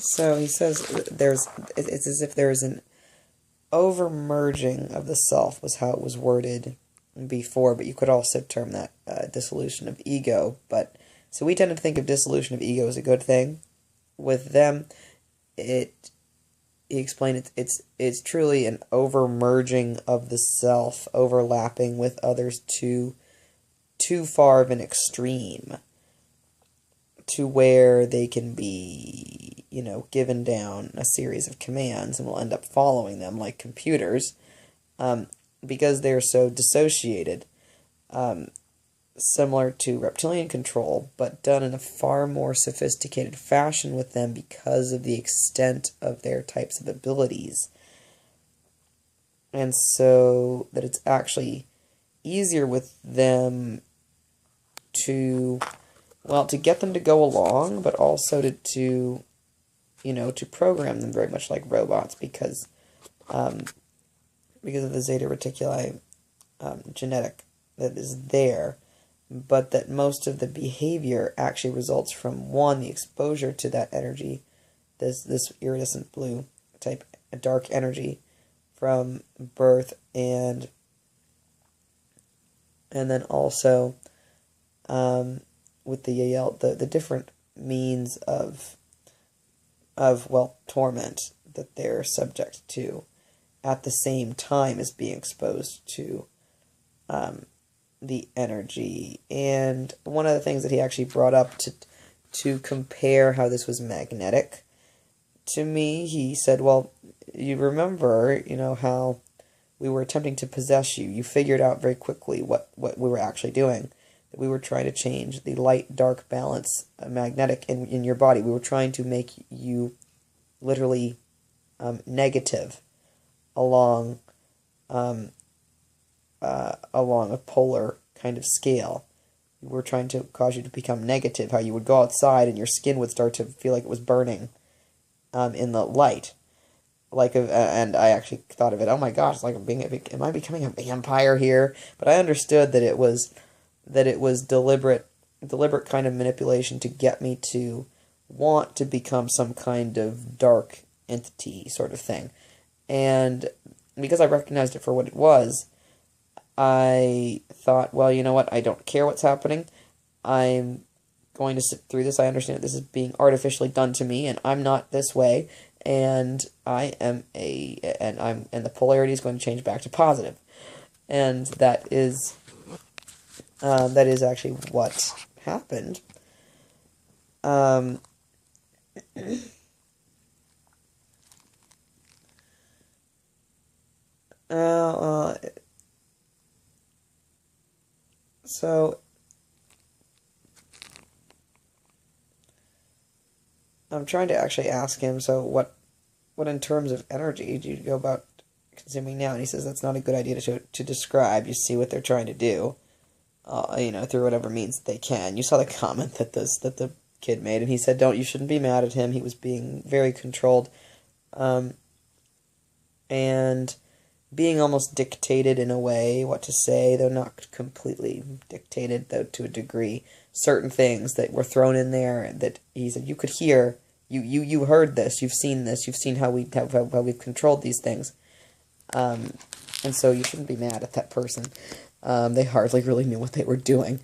So he says it's as if there's an over-merging of the self, was how it was worded before, but you could also term that dissolution of ego. But so we tend to think of dissolution of ego as a good thing. With them, he explained it's truly an over-merging of the self, overlapping with others too far of an extreme, to where they can be, given down a series of commands and will end up following them like computers, because they're so dissociated, similar to reptilian control, but done in a far more sophisticated fashion with them because of the extent of their types of abilities. And so that it's actually easier with them to get them to go along, but also to program them very much like robots, because of the zeta reticuli genetic that is there, but that most of the behavior actually results from, one, the exposure to that energy, this iridescent blue type dark energy from birth, and then also with the Yahyel, the different means of torment that they're subject to at the same time as being exposed to the energy. And one of the things that he actually brought up to compare how this was magnetic to me, he said, well, you remember, how we were attempting to possess you. You figured out very quickly what we were actually doing. That we were trying to change the light-dark balance magnetic in your body. We were trying to make you literally negative along a polar kind of scale. We were trying to cause you to become negative, how you would go outside and your skin would start to feel like it was burning in the light. And I actually thought of it, oh my gosh, it's like am I becoming a vampire here? But I understood that it was deliberate kind of manipulation to get me to want to become some kind of dark entity sort of thing. And because I recognized it for what it was, I thought, well, you know what, I don't care what's happening. I'm going to sit through this. I understand that this is being artificially done to me, and I'm not this way, and and the polarity is going to change back to positive. And that is actually what happened. So I'm trying to actually ask him, so what in terms of energy do you go about consuming now? And he says that's not a good idea to describe. You see what they're trying to do, through whatever means they can. You saw the comment that the kid made, and he said, you shouldn't be mad at him. He was being very controlled, and being almost dictated in a way what to say, though not completely dictated, though to a degree. Certain things that were thrown in there that he said you could hear. You heard this. You've seen this. You've seen how we've controlled these things. And so you shouldn't be mad at that person. They hardly really knew what they were doing,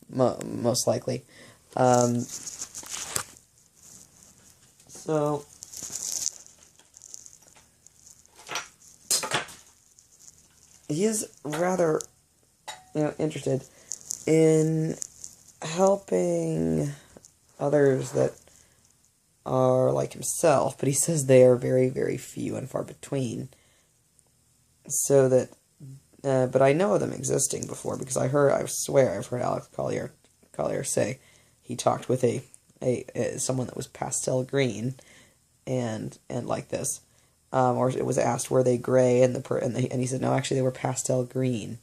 most likely. So he is rather, interested in helping others that are like himself, but he says they are very, very few and far between. So that, but I know of them existing before, because I swear I've heard Alex Collier say he talked with someone that was pastel green, and like this. Or it was asked, were they gray, and he said no, actually they were pastel green.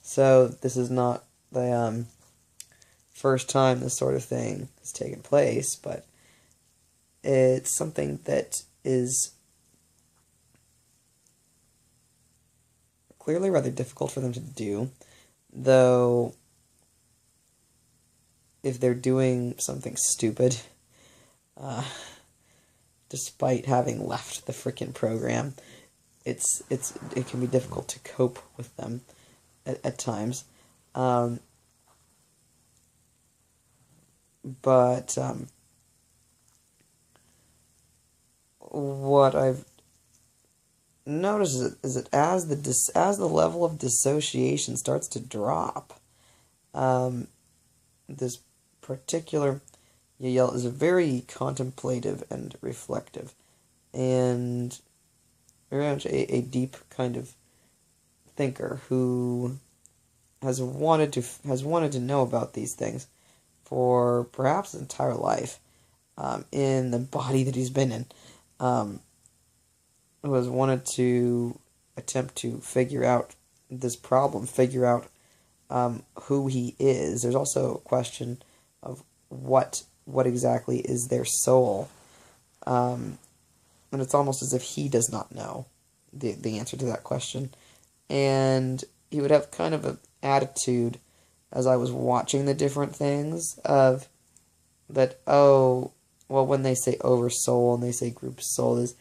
So this is not the first time this sort of thing has taken place, but it's something that is clearly rather difficult for them to do, though if they're doing something stupid, despite having left the frickin' program. It can be difficult to cope with them at times. But what I've noticed is that as the level of dissociation starts to drop, this particular Yahyel is very contemplative and reflective, and very much a deep kind of thinker who has wanted to know about these things for perhaps his entire life, in the body that he's been in, who has wanted to attempt to figure out this problem, figure out who he is. There's also a question of what exactly is their soul, and it's almost as if he does not know the answer to that question. And he would have kind of an attitude, as I was watching the different things, of that, oh, well, when they say oversoul and they say group soul, is,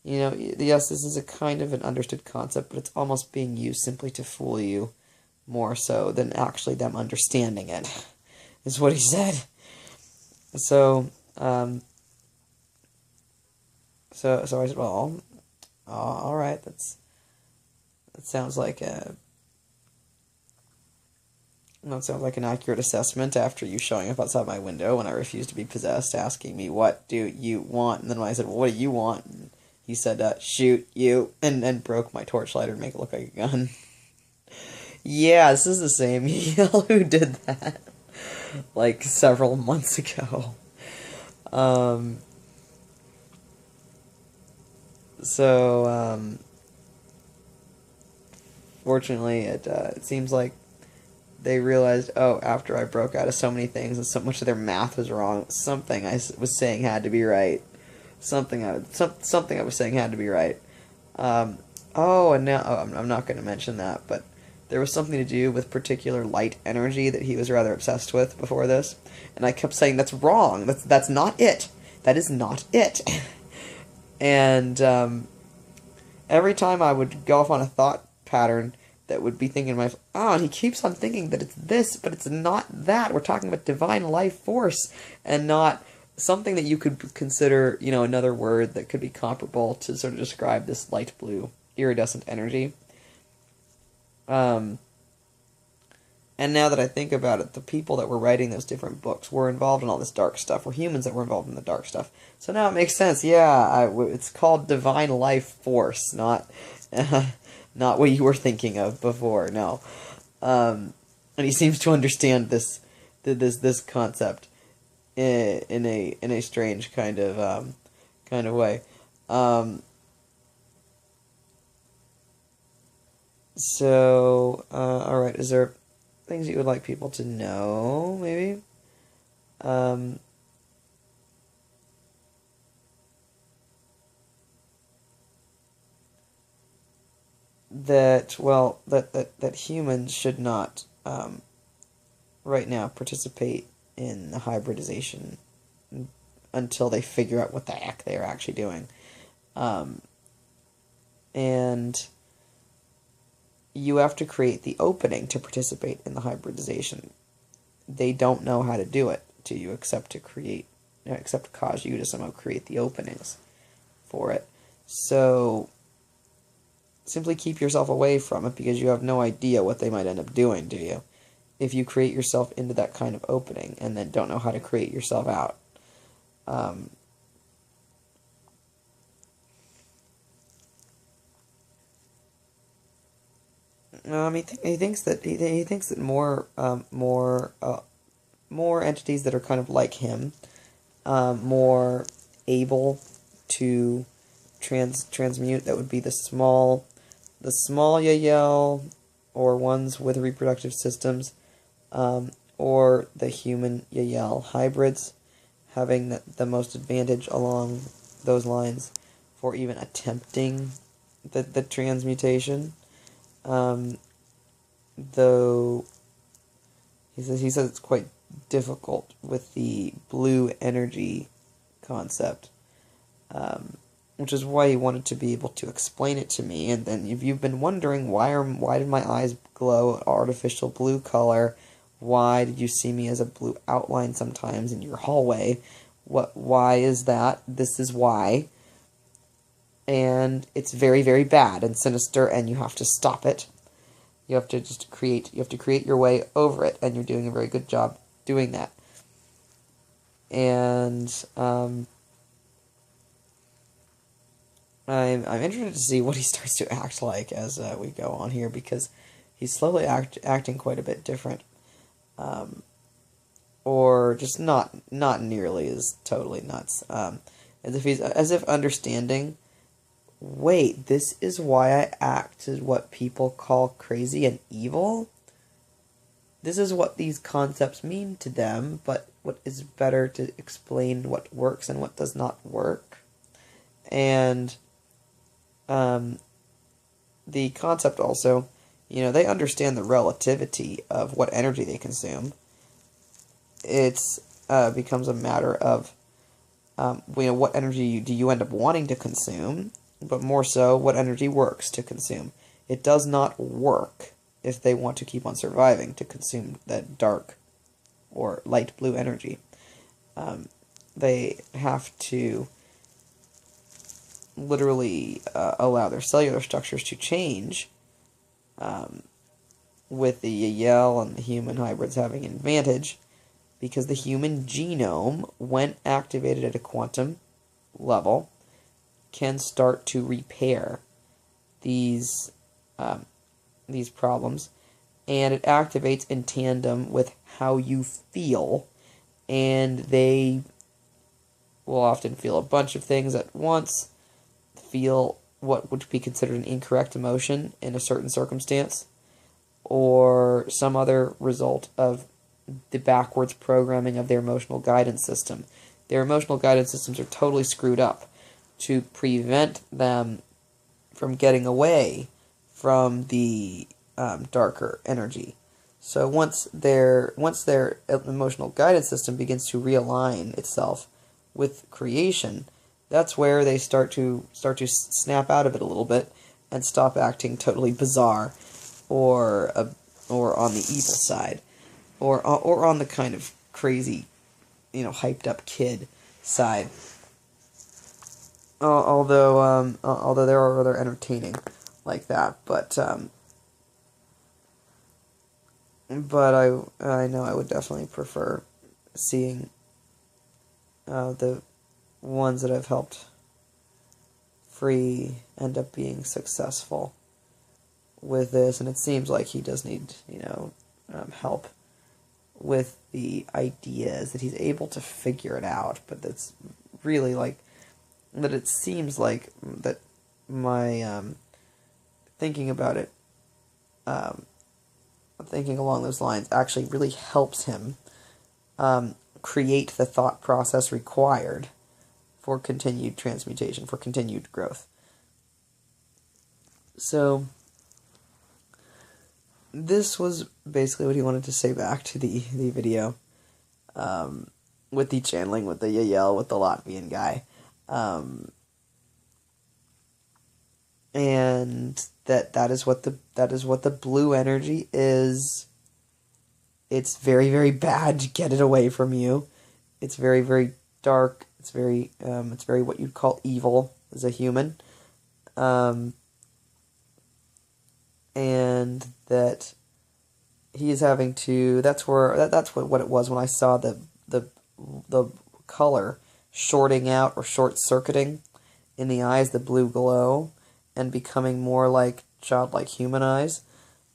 yes, this is a kind of an understood concept, but it's almost being used simply to fool you more so than actually them understanding it, is what he said. So I said, well, all right, that sounds like an accurate assessment after you showing up outside my window when I refused to be possessed, asking me, what do you want? And then when I said, well, what do you want? And he said, shoot you, and broke my torchlight and make it look like a gun. Yeah, this is the same Yahyel who did that, like, several months ago. Fortunately, it seems like they realized, after I broke out of so many things and so much of their math was wrong, something I was saying had to be right. Something I was saying had to be right. And now, I'm not going to mention that, but there was something to do with particular light energy that he was rather obsessed with before this, and I kept saying, that's wrong, that's not it, that is not it. And every time I would go off on a thought pattern that would be thinking to myself, and he keeps on thinking that it's this, but it's not that. We're talking about divine life force, and not something that you could consider, another word that could be comparable to sort of describe this light blue iridescent energy. And now that I think about it, the people that were writing those different books were involved in all this dark stuff, were humans that were involved in the dark stuff. So now it makes sense. Yeah, it's called divine life force, not not what you were thinking of before. No, and he seems to understand this concept in a strange kind of way. All right, is there things you would like people to know, maybe? That humans should not, right now, participate in the hybridization until they figure out what the heck they are actually doing. And you have to create the opening to participate in the hybridization. They don't know how to do it to you except to cause you to somehow create the openings for it. So simply keep yourself away from it, because you have no idea what they might end up doing to you if you create yourself into that kind of opening and then don't know how to create yourself out. He thinks that more entities that are kind of like him, more able to transmute. That would be the small Yahyel, or ones with reproductive systems, or the human Yahyel hybrids, having the most advantage along those lines for even attempting the transmutation. Though he says it's quite difficult with the blue energy concept. which is why he wanted to be able to explain it to me. And then if you've been wondering why did my eyes glow an artificial blue color, why did you see me as a blue outline sometimes in your hallway, why is that? This is why. And it's very, very bad and sinister, and you have to stop it. You have to create your way over it, and you're doing a very good job doing that. And I'm interested to see what he starts to act like as we go on here, because he's slowly acting quite a bit different, or just not nearly as totally nuts, as if understanding. Wait, this is why I act as what people call crazy and evil? This is what these concepts mean to them, but what is better to explain what works and what does not work? And the concept also, they understand the relativity of what energy they consume. It's becomes a matter of, what energy do you end up wanting to consume, but more so, what energy works to consume. It does not work, if they want to keep on surviving, to consume that dark or light blue energy. They have to literally allow their cellular structures to change, with the Yahyel and the human hybrids having an advantage, because the human genome, when activated at a quantum level, can start to repair these problems, and it activates in tandem with how you feel, and they will often feel a bunch of things at once, feel what would be considered an incorrect emotion in a certain circumstance, or some other result of the backwards programming of their emotional guidance system. Their emotional guidance systems are totally screwed up to prevent them from getting away from the darker energy. So once their emotional guidance system begins to realign itself with creation, that's where they start to snap out of it a little bit and stop acting totally bizarre, or on the evil side, or on the kind of crazy, hyped up kid side. Although there are other entertaining like that, but I know I would definitely prefer seeing the ones that I've helped free end up being successful with this, and it seems like he does need help with the ideas, that he's able to figure it out, but that's really that it seems like that my thinking about it, thinking along those lines, actually really helps him create the thought process required for continued transmutation, for continued growth. So this was basically what he wanted to say back to the video, with the channeling, with the Yahyel, with the Latvian guy. And that is what the blue energy is. It's very, very bad to get it away from you. It's very, very dark. It's very what you'd call evil as a human. And that he is having to. That's what it was when I saw the color shorting out or short-circuiting in the eyes, the blue glow, and becoming more like childlike human eyes,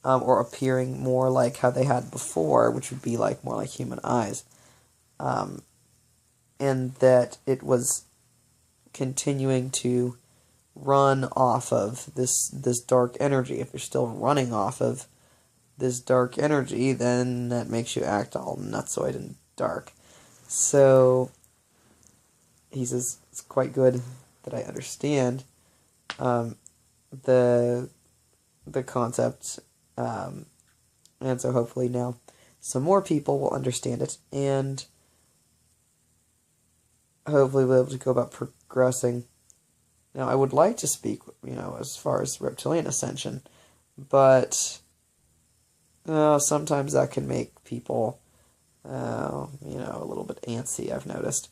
or appearing more like how they had before, which would be more like human eyes, and that it was continuing to run off of this dark energy. If you're still running off of this dark energy, then that makes you act all nutsoid and dark. So he says it's quite good that I understand the concept, and so hopefully now some more people will understand it, and hopefully we'll be able to go about progressing. Now, I would like to speak, as far as reptilian ascension, but sometimes that can make people, a little bit antsy, I've noticed.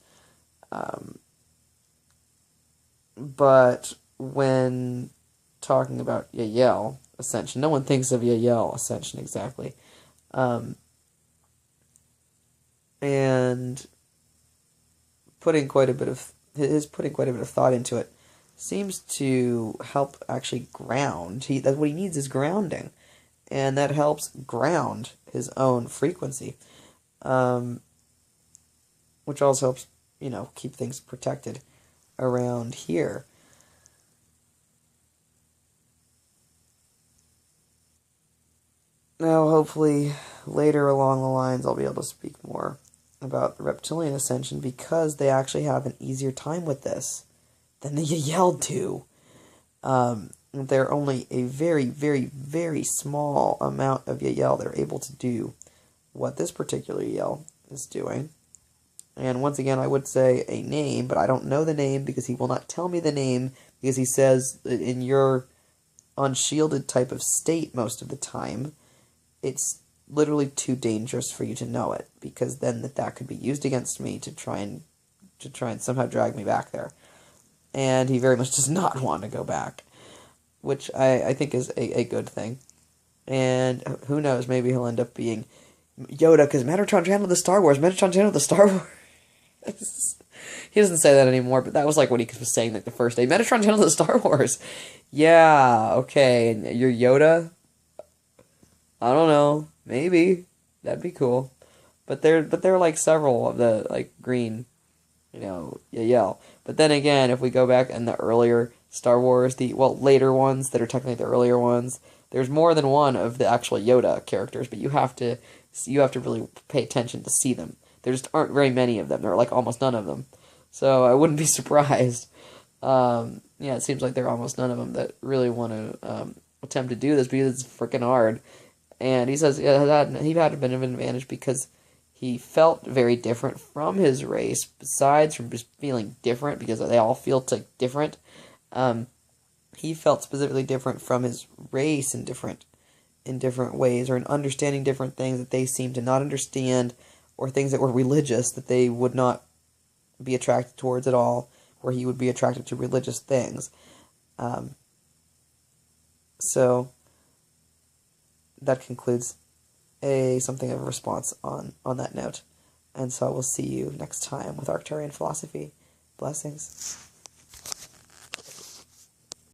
But when talking about Yahyel ascension, no one thinks of Yahyel ascension exactly. And putting quite a bit of thought into it seems to help actually ground. That's what he needs is grounding, and that helps ground his own frequency, which also helps keep things protected around here. Now, hopefully, later along the lines, I'll be able to speak more about the reptilian ascension because they actually have an easier time with this than the Yahyel do. They're only a very, very, very small amount of Yahyel that are able to do what this particular Yahyel is doing. And once again, I would say a name, but I don't know the name because he will not tell me the name because he says that in your unshielded type of state most of the time, it's literally too dangerous for you to know it because then that could be used against me to try and somehow drag me back there. And he very much does not want to go back, which I think is a good thing. And who knows, maybe he'll end up being Yoda, because Metatron channeled the Star Wars. Metatron channeled the Star Wars. He doesn't say that anymore, but that was like what he was saying like the first day. Metatron channeled the Star Wars. Yeah, okay, and you're Yoda? I don't know. Maybe. That'd be cool. But there are like several of the like green, Yahyel. But then again, if we go back in the earlier Star Wars, later ones that are technically the earlier ones, there's more than one of the actual Yoda characters, but you have to really pay attention to see them. There just aren't very many of them. There are like almost none of them. So I wouldn't be surprised. It seems like there are almost none of them that really want to attempt to do this because it's freaking hard. And he says he had a bit of an advantage because he felt very different from his race, besides from just feeling different, because they all feel different. He felt specifically different from his race in different ways, or in understanding different things that they seemed to not understand, or things that were religious that they would not be attracted towards at all, where he would be attracted to religious things. So that concludes something of a response on that note. And so I will see you next time with Arcturian Philosophy. Blessings.